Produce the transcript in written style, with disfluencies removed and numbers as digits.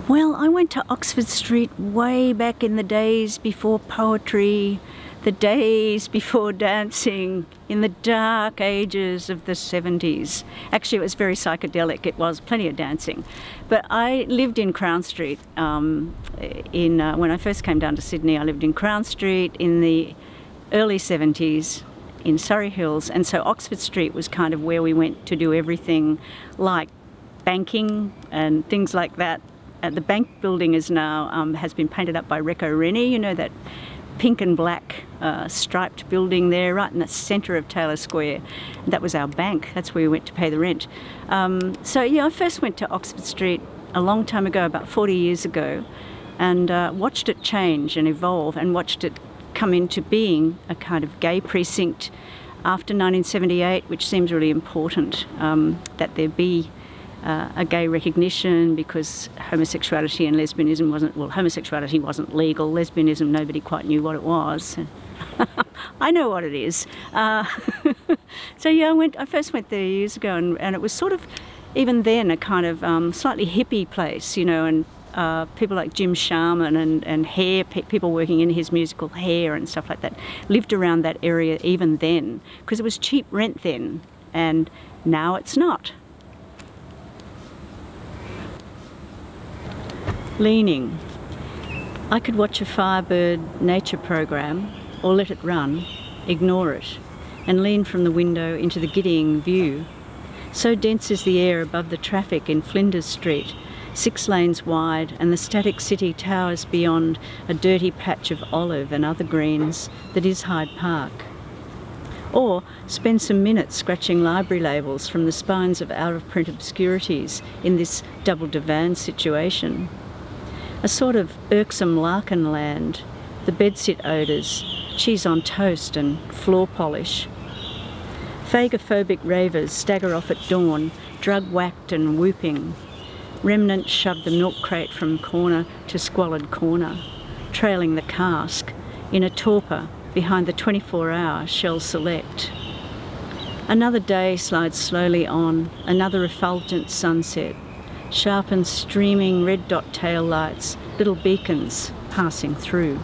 Well, I went to Oxford Street way back in the days before poetry, the days before dancing, in the dark ages of the 70s. Actually, it was very psychedelic. It was plenty of dancing. But I lived in Crown Street. When I first came down to Sydney, I lived in Crown Street in the early 70s in Surrey Hills. And so Oxford Street was kind of where we went to do everything like banking and things like that. The bank building is now has been painted up by Recco Rennie, you know, that pink and black striped building there right in the centre of Taylor Square. That was our bank. That's where we went to pay the rent. So yeah, I first went to Oxford Street a long time ago, about 40 years ago, and watched it change and evolve, and watched it come into being a kind of gay precinct after 1978, which seems really important, that there be a gay recognition, because homosexuality and lesbianism homosexuality wasn't legal. Lesbianism, nobody quite knew what it was. I know what it is. So yeah, I first went there years ago, and it was sort of, even then, a kind of slightly hippie place, you know, and people like Jim Sharman and Hair, people working in his musical Hair and stuff like that, lived around that area even then, because it was cheap rent then, and now it's not. Leaning. I could watch a Firebird nature program, or let it run, ignore it, and lean from the window into the giddying view. So dense is the air above the traffic in Flinders Street, 6 lanes wide, and the static city towers beyond a dirty patch of olive and other greens that is Hyde Park. Or spend some minutes scratching library labels from the spines of out-of-print obscurities in this double divan situation. A sort of irksome Larkin land, the bedsit odours, cheese on toast and floor polish. Phagophobic ravers stagger off at dawn, drug-whacked and whooping. Remnants shove the milk crate from corner to squalid corner, trailing the cask in a torpor behind the 24-hour Shell Select. Another day slides slowly on, another effulgent sunset. Sharpened streaming red dot tail lights, little beacons passing through.